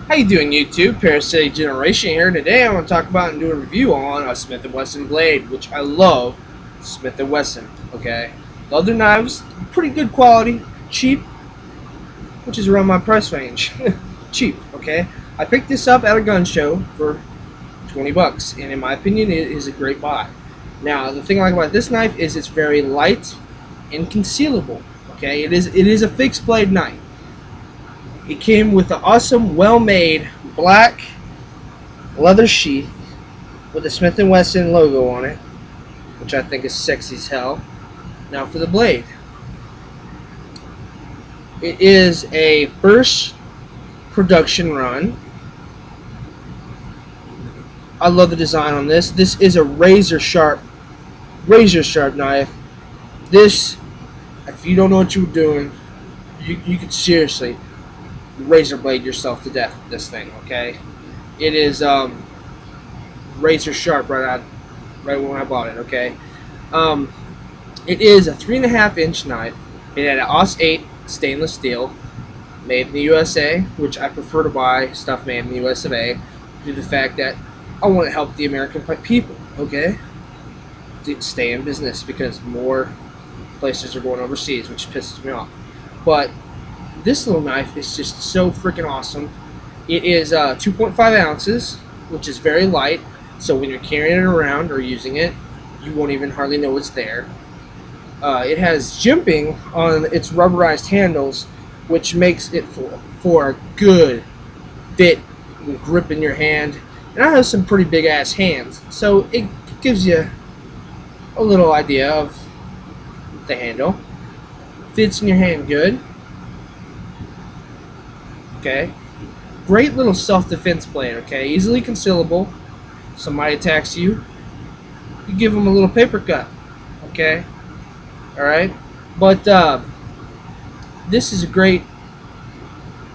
How you doing, YouTube? Parasitic Generation here. Today I'm going to talk about and do a review on a Smith & Wesson blade, which I love. Smith & Wesson, okay? Love their knives, pretty good quality, cheap, which is around my price range. Cheap, okay? I picked this up at a gun show for 20 bucks, and in my opinion, it is a great buy. Now, the thing I like about this knife is it's very light and concealable, okay? It is a fixed blade knife. It came with an awesome, well-made black leather sheath with a Smith & Wesson logo on it, which I think is sexy as hell. Now for the blade. It is a first production run. I love the design on this. This is a razor sharp knife. This, if you don't know what you're doing, you could seriously razor blade yourself to death with this thing, okay? It is razor sharp right when I bought it, okay? It is a 3.5-inch knife. It had an AUS 8 stainless steel, made in the USA, which I prefer to buy stuff made in the US of A, due to the fact that I want to help the American people, okay? To stay in business, because more places are going overseas, which pisses me off. But this little knife is just so freaking awesome. It is 2.5 ounces, which is very light, so when you're carrying it around or using it, you won't even hardly know it's there. It has jimping on its rubberized handles, which makes it for a good fit and grip in your hand. And I have some pretty big ass hands, so it gives you a little idea of the handle. Fits in your hand good. Okay. Great little self-defense blade, okay? Easily concealable. Somebody attacks you, you give them a little paper cut, okay? Alright? But this is a great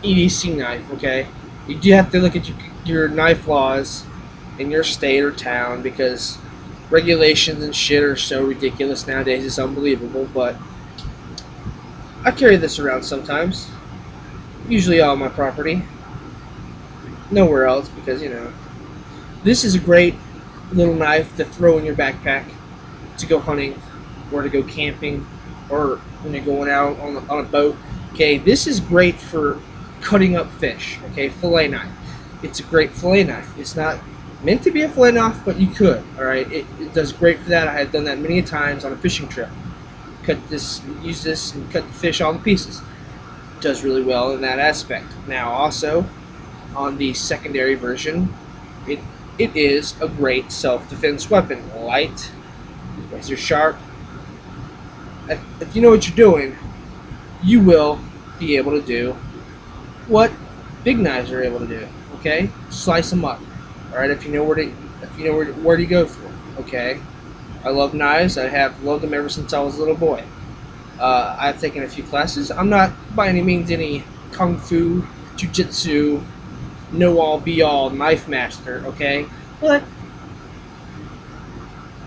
EDC knife, okay? You do have to look at your knife laws in your state or town, because regulations and shit are so ridiculous nowadays, it's unbelievable. But I carry this around sometimes, usually on my property, nowhere else, because, you know, this is a great little knife to throw in your backpack to go hunting or to go camping, or when you're going out on a boat. Okay, this is great for cutting up fish. Okay, fillet knife. It's a great fillet knife. It's not meant to be a fillet knife, but you could. All right, it does great for that. I have done that many times on a fishing trip. Use this and cut the fish all to pieces. It does really well in that aspect. Now, also on the secondary version, it is a great self-defense weapon. Light, razor sharp. If you know what you're doing, you will be able to do what big knives are able to do. Okay, slice them up. All right, if you know where to go for them. Okay, I love knives. I have loved them ever since I was a little boy. I've taken a few classes. I'm not by any means any kung fu, jiu-jitsu, know-all, be-all knife master. Okay, but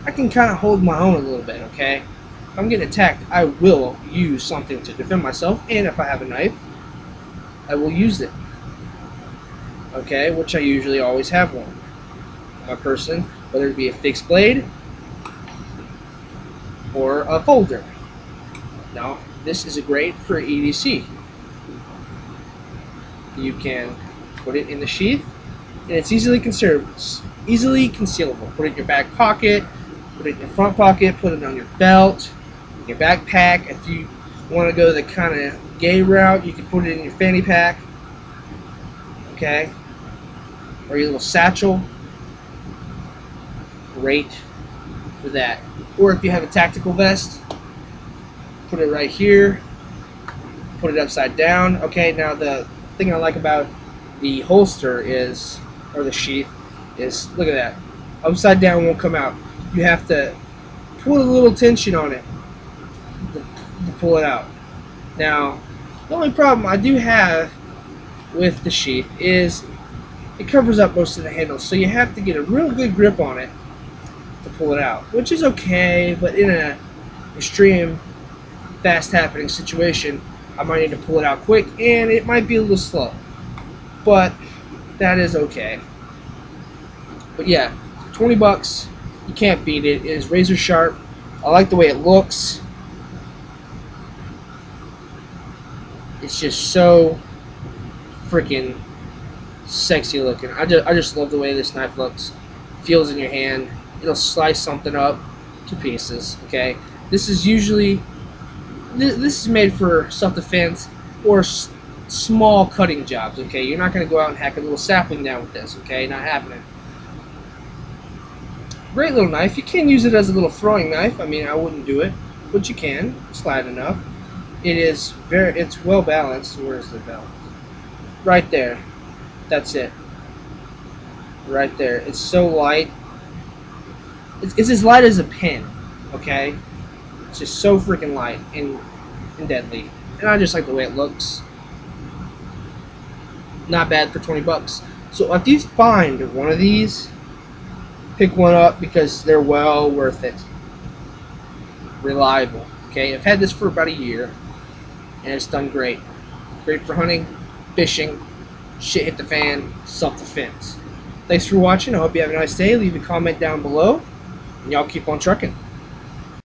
I can kind of hold my own a little bit. Okay. If I'm getting attacked, I will use something to defend myself, and if I have a knife, I will use it. Okay, which I usually always have one in my person, whether it be a fixed blade or a folder. Now, this is great for EDC. You can put it in the sheath, and it's easily concealable. Put it in your back pocket, put it in your front pocket, put it on your belt, your backpack. If you want to go the kind of gay route, you can put it in your fanny pack, okay, or your little satchel. Great for that. Or if you have a tactical vest, put it right here, put it upside down. Okay, now the thing I like about the holster is, or the sheath, is, look at that, upside down won't come out. You have to put a little tension on it to pull it out. Now, the only problem I do have with the sheath is it covers up most of the handle, so you have to get a real good grip on it to pull it out, which is okay, but in an extreme fast happening situation, I might need to pull it out quick, and it might be a little slow. But that is okay. But yeah, 20 bucks, you can't beat it. It is razor sharp. I like the way it looks. It's just so freaking sexy looking. I just love the way this knife looks. Feels in your hand. It'll slice something up to pieces. Okay, this is usually this is made for self-defense or small cutting jobs. Okay, you're not going to go out and hack a little sapling down with this. Okay, not happening. Great little knife. You can use it as a little throwing knife. I mean, I wouldn't do it, but you can. It's light enough. It's well balanced. Where's the balance? Right there. That's it. Right there. It's so light. It's as light as a pin. Okay? It's just so freaking light and deadly. And I just like the way it looks. Not bad for 20 bucks. So if you find one of these, pick one up because they're well worth it. Reliable. Okay? I've had this for about a year and it's done great. Great for hunting, fishing, shit hit the fan, self-defense. Thanks for watching. I hope you have a nice day. Leave a comment down below. And y'all keep on trucking.